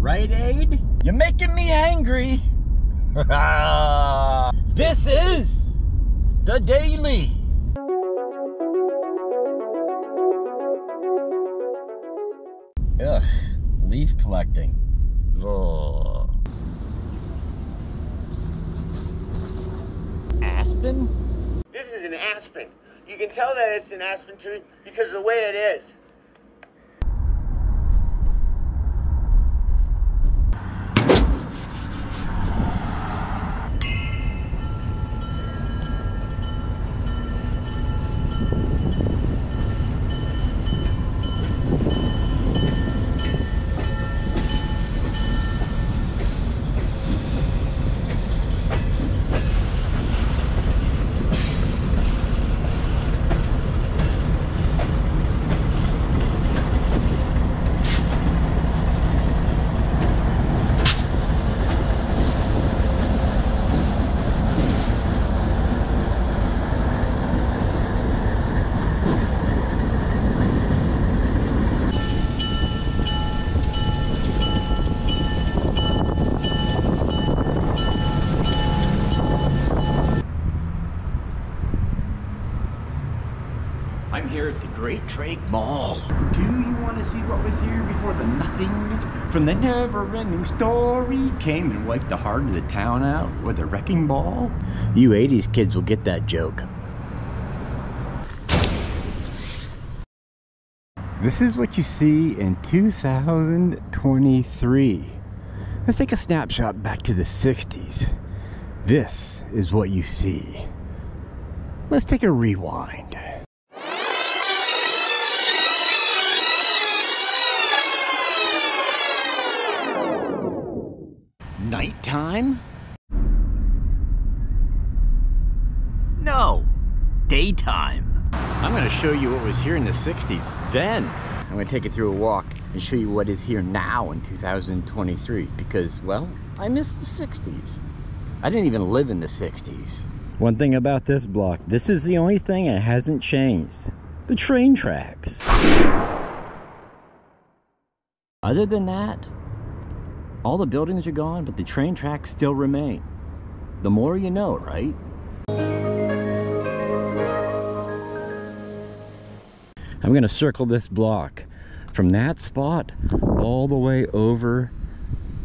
Right, Aid? You're making me angry. This is the Daily. Ugh, leaf collecting. Ugh. Aspen? This is an aspen. You can tell that it's an aspen tree because of the way it is. I'm here at the Great Drake Mall. Do you want to see what was here before the nothing from the never-ending story came and wiped the heart of the town out with a wrecking ball? You 80s kids will get that joke. This is what you see in 2023. Let's take a snapshot back to the 60s. This is what you see. Let's take a rewind. Nighttime? No, daytime. I'm going to show you what was here in the 60s then. I'm going to take you through a walk and show you what is here now in 2023 because, well, I miss the 60s. I didn't even live in the 60s. One thing about this block, this is the only thing that hasn't changed. The train tracks. Other than that, all the buildings are gone, but the train tracks still remain. The more you know, right? I'm gonna circle this block from that spot all the way over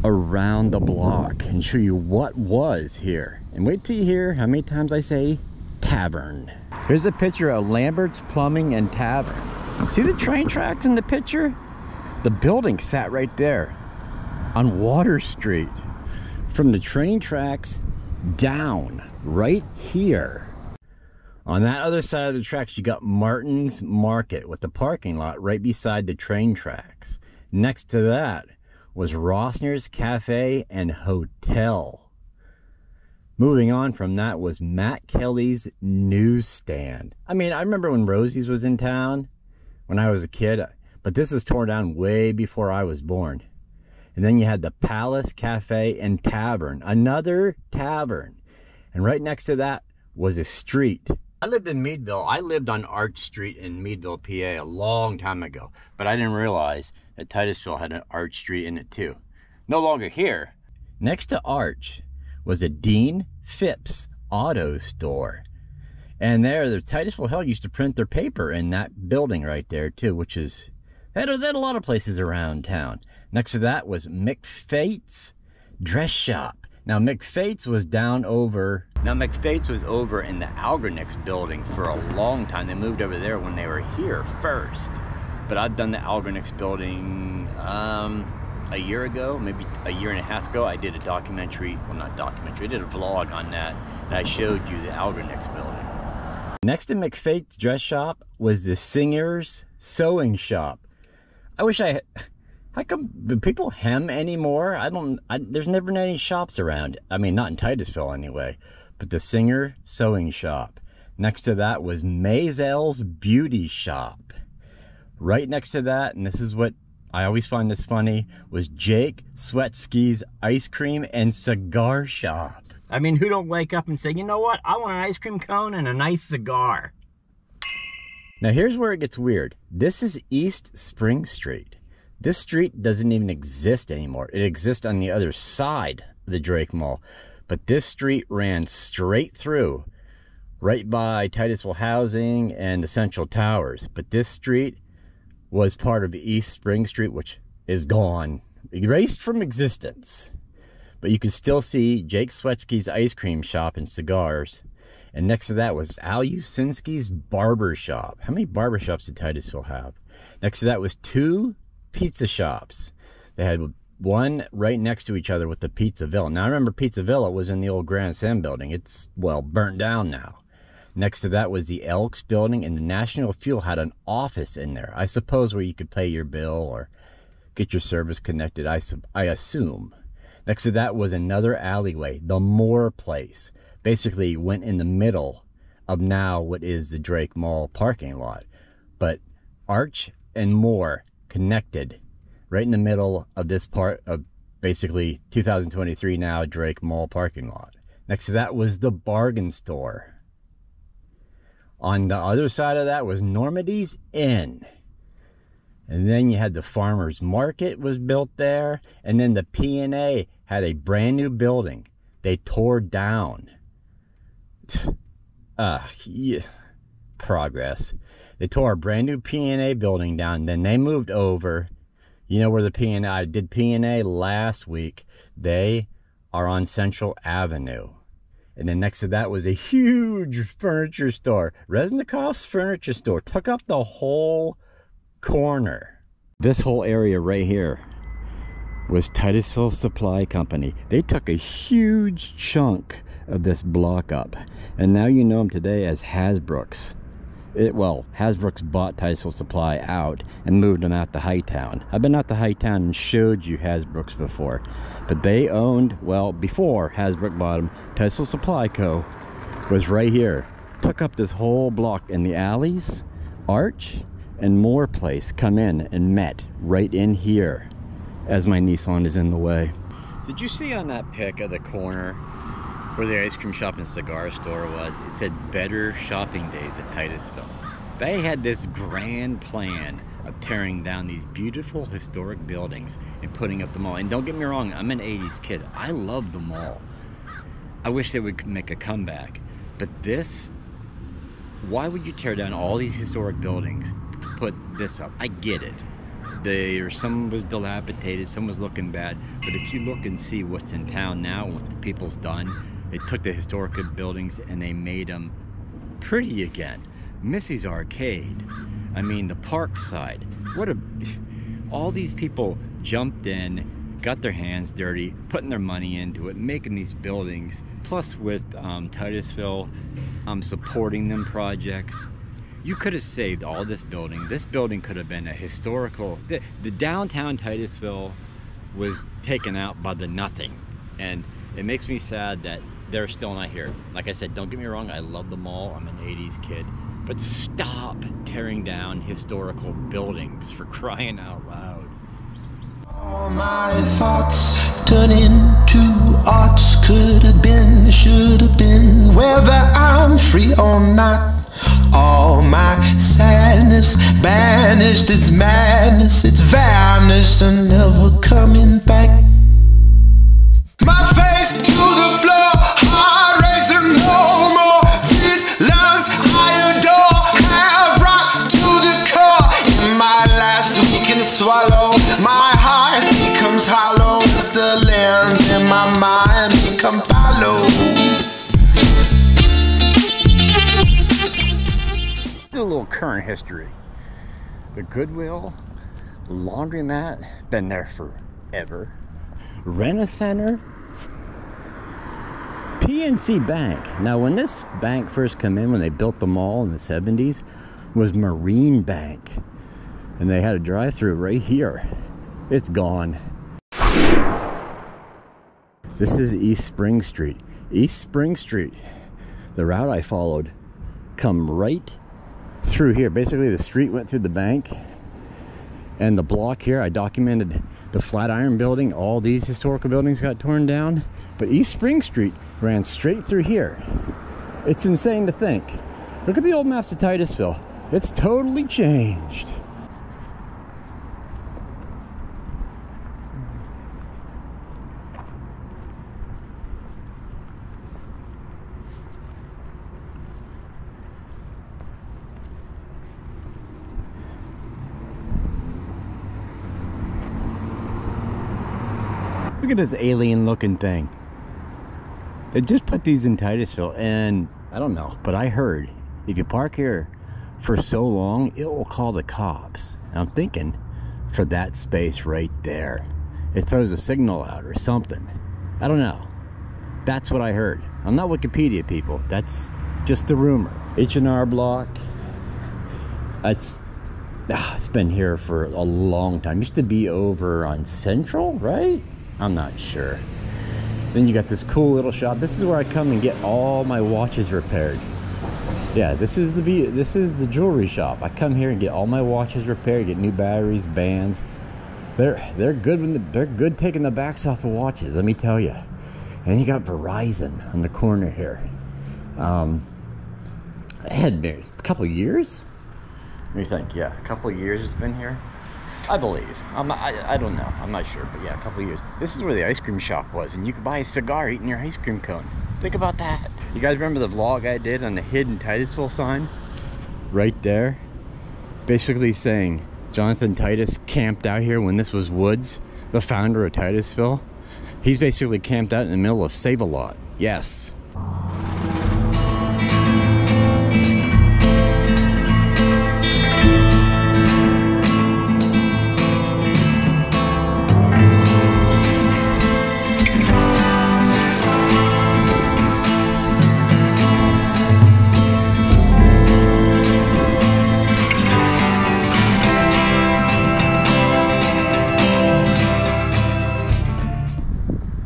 around the block and show you what was here. And wait till you hear how many times I say tavern. Here's a picture of Lambert's Plumbing and Tavern. See the train tracks in the picture? The building sat right there on Water Street. From the train tracks down right here. On that other side of the tracks, you got Martin's Market with the parking lot right beside the train tracks. Next to that was Rossner's Cafe and Hotel. Moving on from that was Matt Kelly's Newsstand. I mean, I remember when Rosie's was in town when I was a kid, but this was torn down way before I was born. And then you had the Palace Cafe and Tavern, another tavern. And right next to that was a street. I lived in Meadville. I lived on Arch Street in Meadville, PA a long time ago. But I didn't realize that Titusville had an Arch Street in it too. No longer here. Next to Arch was a Dean Phipps auto store. And there, the Titusville Herald used to print their paper in that building right there too, which is... They had a lot of places around town. Next to that was McFate's Dress Shop. Now McFate's was down over... Now McFate's was over in the Algernix building for a long time. They moved over there when they were here first. But I've done the Algernix building a year ago, maybe a year and a half ago. I did a documentary, well not documentary, I did a vlog on that. And I showed you the Algernix building. Next to McFate's Dress Shop was the Singer's Sewing Shop. I wish I had... How come do people hem anymore? There's never been any shops around. I mean, not in Titusville anyway. But the Singer Sewing Shop. Next to that was Maisel's Beauty Shop. Right next to that, and this is what I always find this funny, was Jake Swetsky's Ice Cream and Cigar Shop. I mean, who don't wake up and say, you know what? I want an ice cream cone and a nice cigar. Now here's where it gets weird. This is East Spring Street. This street doesn't even exist anymore. It exists on the other side of the Drake Mall. But this street ran straight through, right by Titusville Housing and the Central Towers. But this street was part of East Spring Street, which is gone, erased from existence. But you can still see Jake Swetsky's ice cream shop and cigars. And next to that was Al Usinski's barber shop. How many barber shops did Titusville have? Next to that was 2 pizza shops. They had one right next to each other with the Pizza Villa. Now I remember Pizza Villa was in the old Grand Sam building. It's, well, burnt down now. Next to that was the Elks building, and the National Fuel had an office in there. I suppose where you could pay your bill or get your service connected, I assume. Next to that was another alleyway, the Moore Place. Basically went in the middle of now what is the Drake Mall parking lot. But Arch and Moore connected right in the middle of this part of basically 2023 now Drake Mall parking lot. Next to that was the Bargain Store. On the other side of that was Normandy's Inn. And then you had the Farmers Market was built there. And then the P&A had a brand new building they tore down. Yeah. Progress. They tore a brand new P&A building down. Then they moved over. You know where the P&A, I did P&A last week. They are on Central Avenue. And then next to that was a huge furniture store. Resnikov's Furniture Store took up the whole corner. This whole area right here was Titusville Supply Company. They took a huge chunk of this block up. And now you know them today as Hasbrook's. Well, Hasbrook's bought Titusville Supply out and moved them out to Hightown. I've been out to Hightown and showed you Hasbrook's before. But they owned, well, before Hasbrook bought them, Titusville Supply Co. was right here. Took up this whole block, and the alleys, Arch and Moore Place come in and met right in here as my Nissan is in the way. Did you see on that pic of the corner where the ice cream shop and cigar store was? It said Better Shopping Days at Titusville. They had this grand plan of tearing down these beautiful historic buildings and putting up the mall. And don't get me wrong, I'm an 80s kid. I love the mall. I wish they would make a comeback. But this, why would you tear down all these historic buildings to put this up? I get it. Some was dilapidated, some was looking bad. But if you look and see what's in town now, what the people's done, they took the historic buildings and they made them pretty again. Missy's Arcade, I mean the Park Side. All these people jumped in, got their hands dirty, putting their money into it, making these buildings. Plus with Titusville supporting them projects. You could have saved all this building. This building could have been a historical. The downtown Titusville was taken out by the nothing. And it makes me sad that they're still not here. Like I said, don't get me wrong, I love the mall. I'm an 80s kid. But stop tearing down historical buildings, for crying out loud. All my thoughts turn into arts. Could have been, should have been, whether I'm free or not. All my sadness banished, it's madness, it's vanished and never coming back. My face to the floor, heart racing no more. These lungs I adore have rocked to the core. In my last weekend swallow, my heart becomes hollow as the lens in my mind become hollow. A little current history. The Goodwill laundromat, been there forever. Rent-A-Center, PNC Bank. Now when this bank first came in, when they built the mall in the 70s, was Marine Bank. And they had a drive-through right here. It's gone. This is East Spring Street. East Spring Street, the route I followed, come right through here. Basically the street went through the bank and the block here. I documented the Flatiron building. All these historical buildings got torn down, but East Spring Street ran straight through here. It's insane to think. Look at the old maps of Titusville. It's totally changed. Look at this alien looking thing. They just put these in Titusville, and I don't know, but I heard if you park here for so long, it will call the cops. And I'm thinking for that space right there, it throws a signal out or something. I don't know. That's what I heard. I'm not Wikipedia, people. That's just the rumor. H&R Block. It's been here for a long time. Used to be over on Central, right? I'm not sure. Then you got this cool little shop. This is where I come and get all my watches repaired. Yeah, this is the jewelry shop. I come here and get all my watches repaired, get new batteries, bands. They're good they're good taking the backs off the watches, let me tell you. And you got Verizon on the corner here. It had been a couple of years. What do you think? Yeah, a couple of years it's been here, I believe. I don't know. I'm not sure, but yeah, a couple of years. This is where the ice cream shop was, and you could buy a cigar eating your ice cream cone. Think about that. You guys remember the vlog I did on the hidden Titusville sign? Right there. Basically saying Jonathan Titus camped out here when this was Woods, the founder of Titusville. He's basically camped out in the middle of Save-A-Lot. Yes.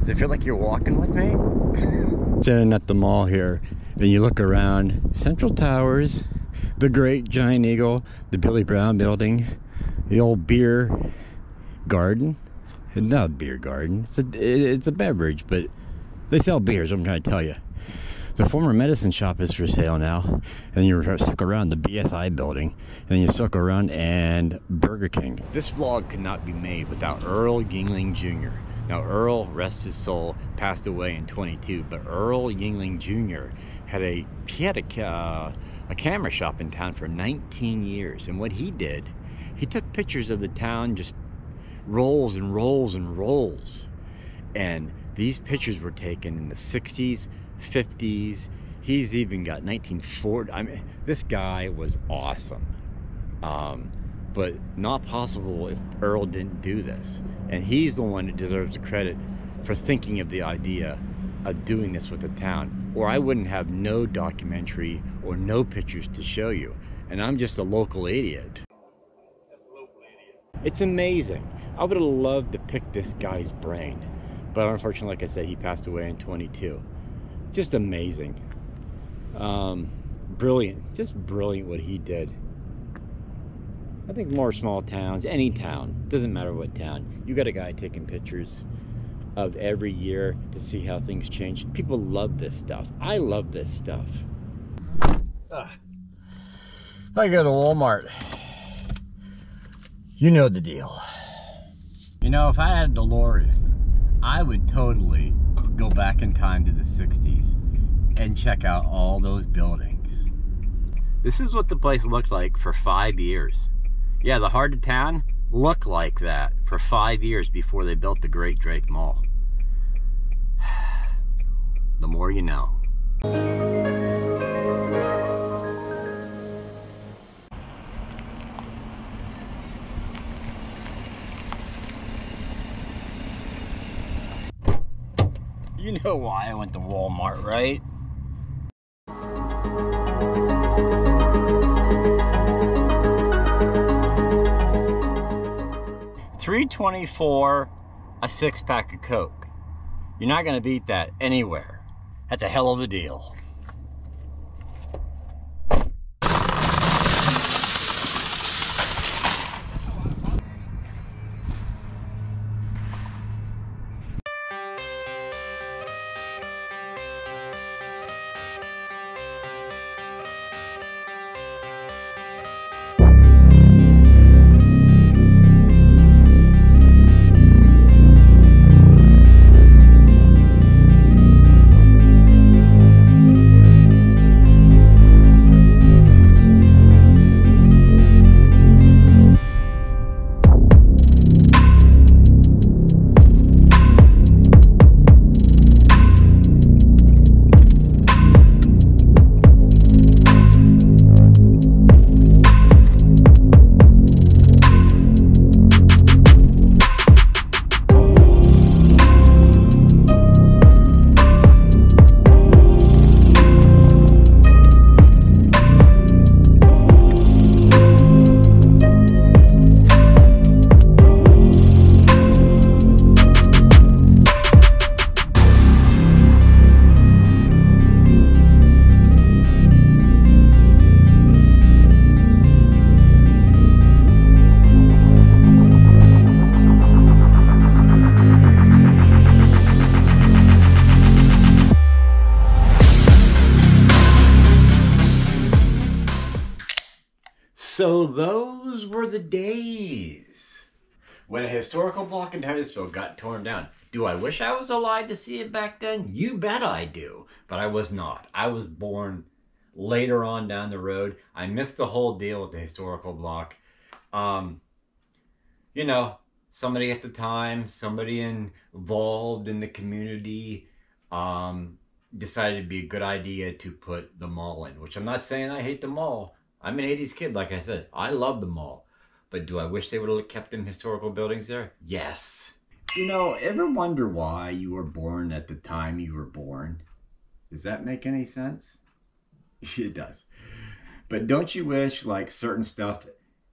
Does it feel like you're walking with me? Standing at the mall here, and you look around, Central Towers, the Great Giant Eagle, the Billy Brown Building, the old beer garden. Not a beer garden, it's a beverage, but they sell beers, I'm trying to tell you. The former medicine shop is for sale now, and then you suck around the BSI building, and then you suck around and Burger King. This vlog could not be made without Earl Yingling Jr. Now Earl, rest his soul, passed away in 22, but Earl Yingling Jr. had a camera shop in town for 19 years, and what he did, he took pictures of the town, just rolls and rolls and rolls, and these pictures were taken in the 60s, 50s. He's even got 1940. I mean, this guy was awesome. But not possible if Earl didn't do this. And he's the one that deserves the credit for thinking of the idea of doing this with the town, or I wouldn't have no documentary or no pictures to show you. And I'm just a local idiot. It's amazing. I would have loved to pick this guy's brain, but unfortunately, like I said, he passed away in 22. Just amazing. Brilliant, just brilliant what he did. I think more small towns, any town, doesn't matter what town, you got a guy taking pictures of every year to see how things change. People love this stuff. I love this stuff. I go to Walmart. You know the deal. You know, if I had a DeLorean, I would totally go back in time to the 60s and check out all those buildings. This is what the place looked like for 5 years. Yeah, the heart of town looked like that for 5 years before they built the Great Drake Mall. The more you know. You know why I went to Walmart, right? $3.24 a 6-pack of Coke. You're not gonna beat that anywhere. That's a hell of a deal. So those were the days when a historical block in Titusville got torn down. Do I wish I was alive to see it back then? You bet I do. But I was not. I was born later on down the road. I missed the whole deal with the historical block. You know, somebody at the time, somebody involved in the community, decided it'd be a good idea to put the mall in, which I'm not saying I hate the mall. I'm an 80s kid, like I said. I love the mall. But do I wish they would have kept them historical buildings there? Yes. You know, ever wonder why you were born at the time you were born? Does that make any sense? It does. But don't you wish, like, certain stuff,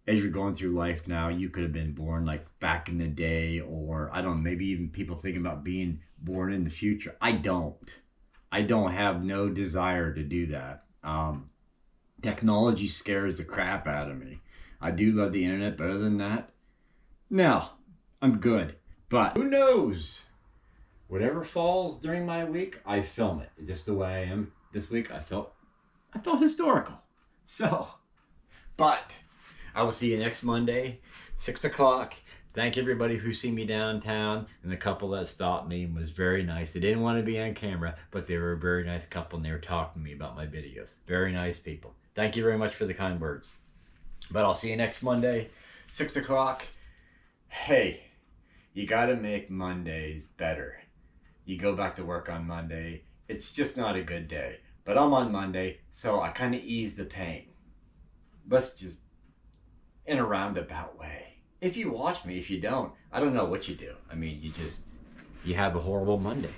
as you're going through life now, you could have been born, like, back in the day, or, I don't know, maybe even people thinking about being born in the future. I don't. I don't have no desire to do that. Technology scares the crap out of me. I do love the internet, but other than that, no, I'm good. But who knows? Whatever falls during my week, I film it. Just the way I am this week, I felt historical. So, but I will see you next Monday, 6 o'clock. Thank everybody who see me downtown, and the couple that stopped me was very nice. They didn't want to be on camera, but they were a very nice couple, and they were talking to me about my videos. Very nice people. Thank you very much for the kind words. But I'll see you next Monday, 6 o'clock. Hey, you got to make Mondays better. You go back to work on Monday. It's just not a good day. But I'm on Monday, so I kind of ease the pain. Let's just, in a roundabout way. If you watch me, if you don't, I don't know what you do. I mean, you have a horrible Monday.